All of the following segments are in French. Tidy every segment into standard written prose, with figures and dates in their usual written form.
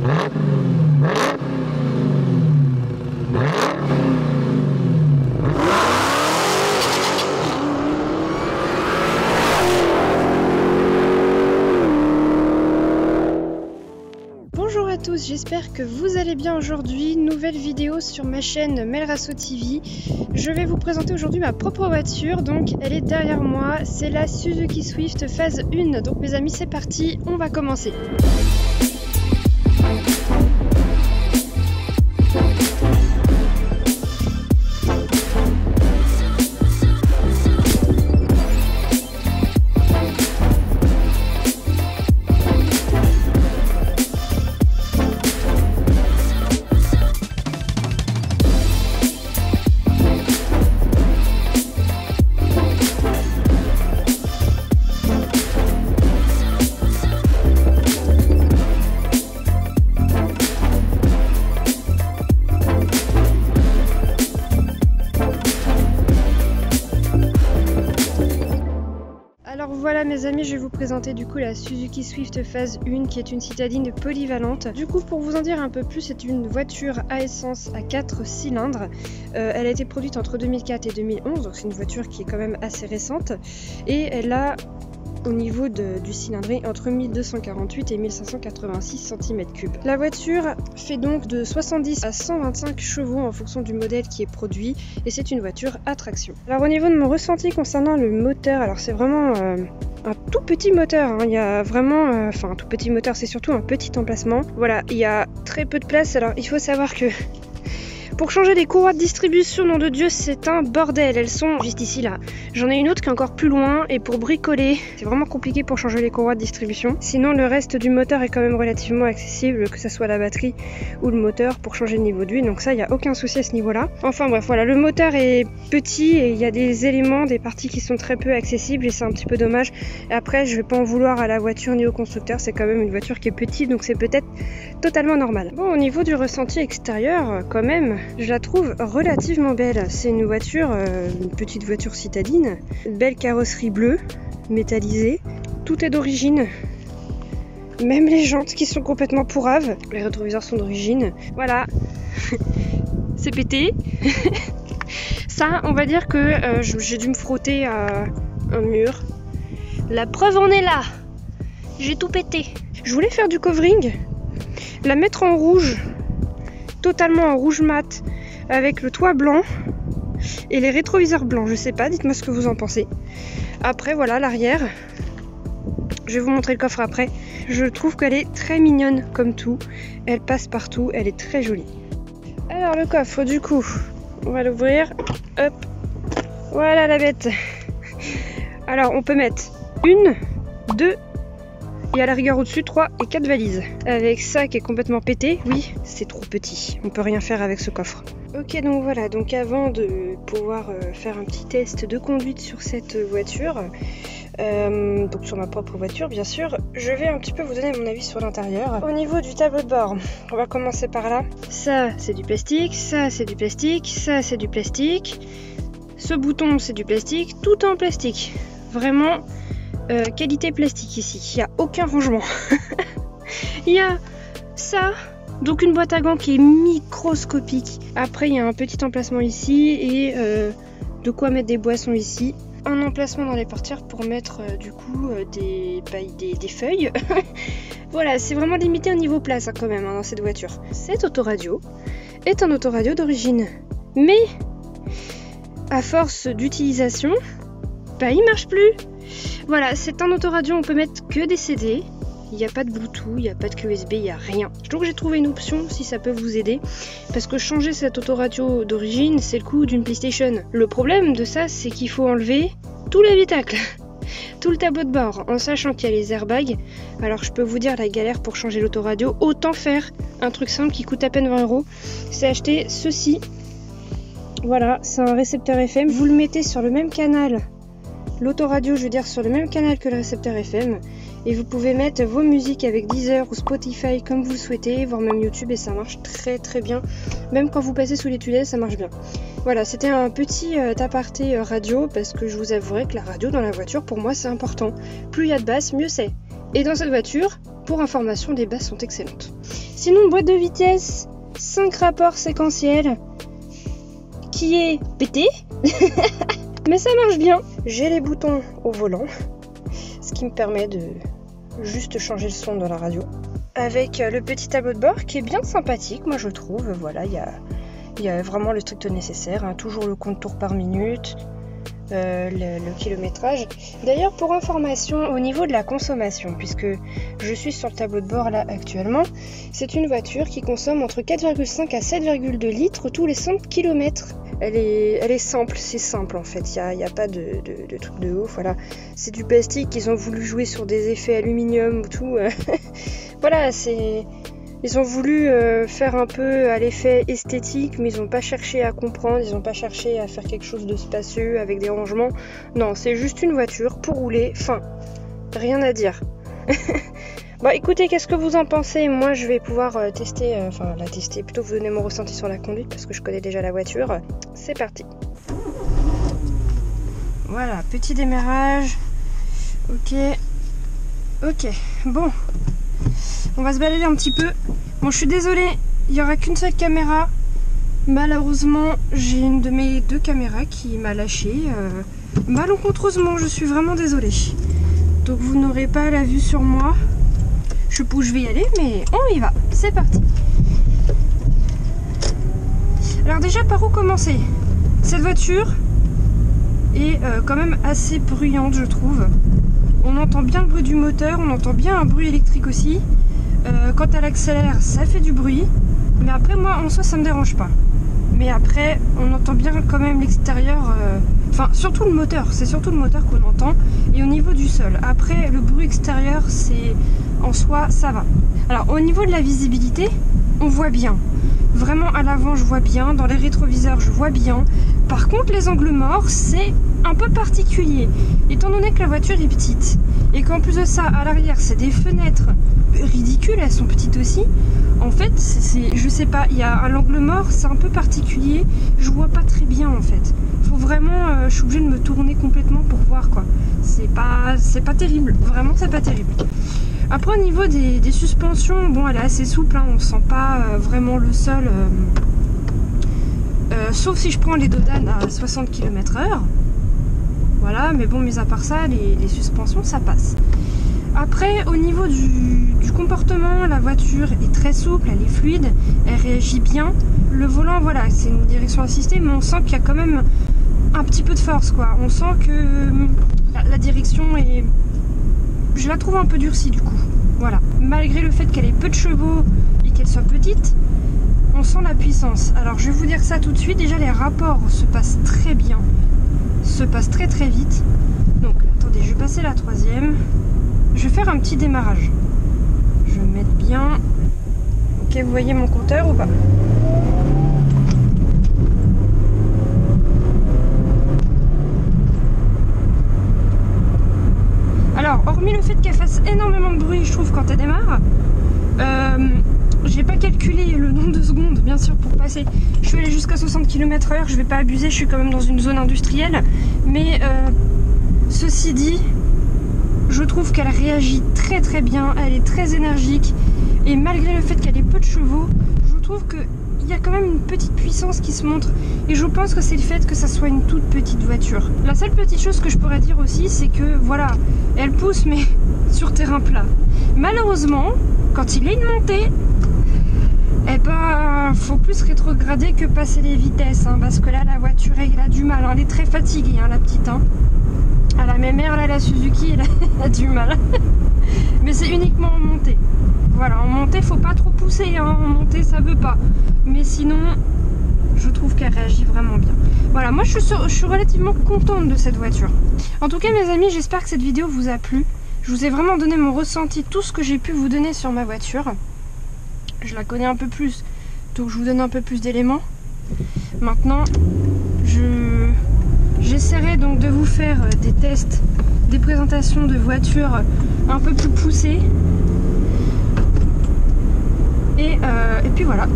Bonjour à tous, j'espère que vous allez bien aujourd'hui. Nouvelle vidéo sur ma chaîne Melrasso TV. Je vais vous présenter aujourd'hui ma propre voiture, donc elle est derrière moi. C'est la Suzuki Swift phase 1. Donc mes amis, c'est parti, on va commencer. Alors voilà mes amis, je vais vous présenter du coup la Suzuki Swift phase 1 qui est une citadine polyvalente. Du coup, pour vous en dire un peu plus, c'est une voiture à essence à 4 cylindres. Elle a été produite entre 2004 et 2011, donc c'est une voiture qui est quand même assez récente. Et elle a au niveau du cylindrée entre 1248 et 1586 cm3. La voiture fait donc de 70 à 125 chevaux en fonction du modèle qui est produit et c'est une voiture à traction. Alors au niveau de mon ressenti concernant le moteur, alors c'est vraiment un tout petit moteur, hein. Il y a vraiment, enfin un tout petit moteur, c'est surtout un petit emplacement. Voilà, il y a très peu de place. Alors il faut savoir que pour changer les courroies de distribution, nom de Dieu, c'est un bordel. Elles sont juste ici, là. J'en ai une autre qui est encore plus loin. Et pour bricoler, c'est vraiment compliqué pour changer les courroies de distribution. Sinon, le reste du moteur est quand même relativement accessible, que ce soit la batterie ou le moteur, pour changer le niveau d'huile. Donc ça, il n'y a aucun souci à ce niveau-là. Enfin bref, voilà, le moteur est petit et il y a des éléments, des parties qui sont très peu accessibles et c'est un petit peu dommage. Et après, je vais pas en vouloir à la voiture ni au constructeur. C'est quand même une voiture qui est petite, donc c'est peut-être totalement normal. Bon, au niveau du ressenti extérieur, quand même, je la trouve relativement belle. C'est une voiture, une petite voiture citadine, une belle carrosserie bleue, métallisée. Tout est d'origine, même les jantes qui sont complètement pourraves. Les rétroviseurs sont d'origine. Voilà, c'est pété. Ça, on va dire que j'ai dû me frotter à un mur. La preuve en est là. J'ai tout pété. Je voulais faire du covering, la mettre en rouge, totalement en rouge mat, avec le toit blanc et les rétroviseurs blancs. Je sais pas, dites-moi ce que vous en pensez. Après voilà l'arrière, je vais vous montrer le coffre après. Je trouve qu'elle est très mignonne comme tout, elle passe partout, elle est très jolie. Alors le coffre, du coup on va l'ouvrir, hop, voilà la bête. Alors on peut mettre 1, 2 et à la rigueur au-dessus 3 et 4 valises. Avec ça qui est complètement pété, oui, c'est trop petit. On peut rien faire avec ce coffre. Ok, donc voilà, donc avant de pouvoir faire un petit test de conduite sur cette voiture, donc sur ma propre voiture bien sûr, je vais un petit peu vous donner mon avis sur l'intérieur. Au niveau du tableau de bord, on va commencer par là. Ça c'est du plastique, ça c'est du plastique, ça c'est du plastique. Ce bouton c'est du plastique, tout en plastique. Vraiment... qualité plastique ici, il n'y a aucun rangement. Il y a ça, donc une boîte à gants qui est microscopique. Après il y a un petit emplacement ici et de quoi mettre des boissons ici. Un emplacement dans les portières pour mettre du coup des feuilles. Voilà, c'est vraiment limité au niveau place hein, quand même hein, dans cette voiture. Cette autoradio est un autoradio d'origine, mais à force d'utilisation, bah il marche plus. Voilà, c'est un autoradio, on peut mettre que des CD. Il n'y a pas de Bluetooth, il n'y a pas de clé USB, il n'y a rien. Donc j'ai trouvé une option si ça peut vous aider. Parce que changer cette autoradio d'origine, c'est le coût d'une PlayStation. Le problème de ça, c'est qu'il faut enlever tout l'habitacle, tout le tableau de bord, en sachant qu'il y a les airbags. Alors je peux vous dire la galère pour changer l'autoradio. Autant faire un truc simple qui coûte à peine 20 €. C'est acheter ceci. Voilà, c'est un récepteur FM. Vous le mettez sur le même canal. L'autoradio, je veux dire, sur le même canal que le récepteur FM. Et vous pouvez mettre vos musiques avec Deezer ou Spotify comme vous le souhaitez, voire même YouTube, et ça marche très très bien. Même quand vous passez sous les tunnels, ça marche bien. Voilà, c'était un petit aparté radio, parce que je vous avouerai que la radio dans la voiture, pour moi, c'est important. Plus il y a de basse, mieux c'est. Et dans cette voiture, Pour information, les bases sont excellentes. Sinon, boîte de vitesse, 5 rapports séquentiels, qui est pété, mais ça marche bien. J'ai les boutons au volant, ce qui me permet de juste changer le son dans la radio. Avec le petit tableau de bord qui est bien sympathique, moi je trouve. Voilà, il y a vraiment le strict nécessaire, hein. Toujours le compte tour par minute, le kilométrage. D'ailleurs, pour information, au niveau de la consommation, puisque je suis sur le tableau de bord là actuellement, c'est une voiture qui consomme entre 4,5 à 7,2 litres tous les 100 km. Elle est simple, c'est simple en fait, il n'y a pas de truc de ouf, voilà. C'est du plastique, ils ont voulu jouer sur des effets aluminium ou tout. Voilà, ils ont voulu faire un peu à l'effet esthétique, mais ils n'ont pas cherché à comprendre, ils n'ont pas cherché à faire quelque chose de spacieux avec des rangements. Non, c'est juste une voiture pour rouler, fin, rien à dire. Bon, écoutez, qu'est-ce que vous en pensez? Moi, je vais pouvoir tester, la tester, plutôt vous donner mon ressenti sur la conduite, parce que je connais déjà la voiture. C'est parti. Voilà, petit démarrage. Ok, bon. On va se balader un petit peu. Bon, je suis désolée, il n'y aura qu'une seule caméra. Malheureusement, j'ai une de mes 2 caméras qui m'a lâché. Malencontreusement, je suis vraiment désolée. Donc vous n'aurez pas la vue sur moi. Je sais pas où je vais y aller, mais on y va. C'est parti. Alors déjà, par où commencer? Cette voiture est quand même assez bruyante, je trouve. On entend bien le bruit du moteur, on entend bien un bruit électrique aussi. Quand elle accélère, ça fait du bruit. Mais après, moi, en soi, ça me dérange pas. Mais après, on entend bien quand même l'extérieur. Enfin, surtout le moteur. C'est surtout le moteur qu'on entend. Et au niveau du sol. Après, le bruit extérieur, c'est... En soi, ça va. Alors, au niveau de la visibilité, on voit bien. Vraiment, à l'avant, je vois bien. Dans les rétroviseurs, je vois bien. Par contre, les angles morts, c'est un peu particulier. Étant donné que la voiture est petite. Et qu'en plus de ça, à l'arrière, c'est des fenêtres ridicules. Elles sont petites aussi. En fait, je sais pas, il y a un angle mort, c'est un peu particulier. Je vois pas très bien, en fait. Faut vraiment... je suis obligée de me tourner complètement pour voir, quoi. C'est pas terrible. Vraiment, c'est pas terrible. Après, au niveau des suspensions, bon, elle est assez souple, hein, on sent pas vraiment le sol, sauf si je prends les Dodan à 60 km/h. Voilà, mais bon, mis à part ça, les suspensions, ça passe. Après, au niveau du comportement, la voiture est très souple, elle est fluide, elle réagit bien. Le volant, voilà, c'est une direction assistée, mais on sent qu'il y a quand même un petit peu de force, quoi. On sent que la direction est... Je la trouve un peu durcie du coup, voilà. Malgré le fait qu'elle ait peu de chevaux et qu'elle soit petite, on sent la puissance. Alors je vais vous dire ça tout de suite, déjà les rapports se passent très bien, se passent très très vite. Donc attendez, je vais passer la 3e. Je vais faire un petit démarrage. Je vais me mettre bien. Ok, vous voyez mon compteur ou pas? Alors, hormis le fait qu'elle fasse énormément de bruit, je trouve, quand elle démarre, j'ai pas calculé le nombre de secondes, bien sûr, pour passer. Je suis allée jusqu'à 60 km/h, je vais pas abuser, je suis quand même dans une zone industrielle. Mais ceci dit, je trouve qu'elle réagit très très bien, elle est très énergique. Et malgré le fait qu'elle ait peu de chevaux, je trouve que il y a quand même une petite puissance qui se montre, et je pense que c'est le fait que ça soit une toute petite voiture. La seule petite chose que je pourrais dire aussi, c'est que voilà, elle pousse mais sur terrain plat. Malheureusement, quand il y a une montée, eh ben faut plus rétrograder que passer les vitesses, hein, parce que là la voiture elle a du mal, hein, elle est très fatiguée, hein, la petite, hein. À la même air là, la Suzuki elle a du mal. Mais c'est uniquement en montée. Voilà, en montée faut pas trop pousser, hein. En montée ça veut pas. Mais sinon, je trouve qu'elle réagit vraiment bien. Voilà, moi je suis relativement contente de cette voiture. En tout cas mes amis, j'espère que cette vidéo vous a plu. Je vous ai vraiment donné mon ressenti, tout ce que j'ai pu vous donner sur ma voiture. Je la connais un peu plus, donc je vous donne un peu plus d'éléments. Maintenant, j'essaierai donc de vous faire des tests, des présentations de voitures un peu plus poussées. Et puis voilà.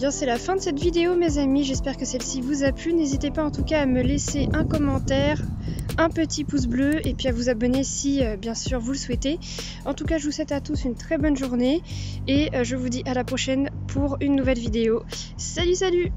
bien c'est la fin de cette vidéo mes amis, j'espère que celle-ci vous a plu. N'hésitez pas en tout cas à me laisser un commentaire, un petit pouce bleu et puis à vous abonner si bien sûr vous le souhaitez. En tout cas je vous souhaite à tous une très bonne journée et je vous dis à la prochaine pour une nouvelle vidéo. Salut salut!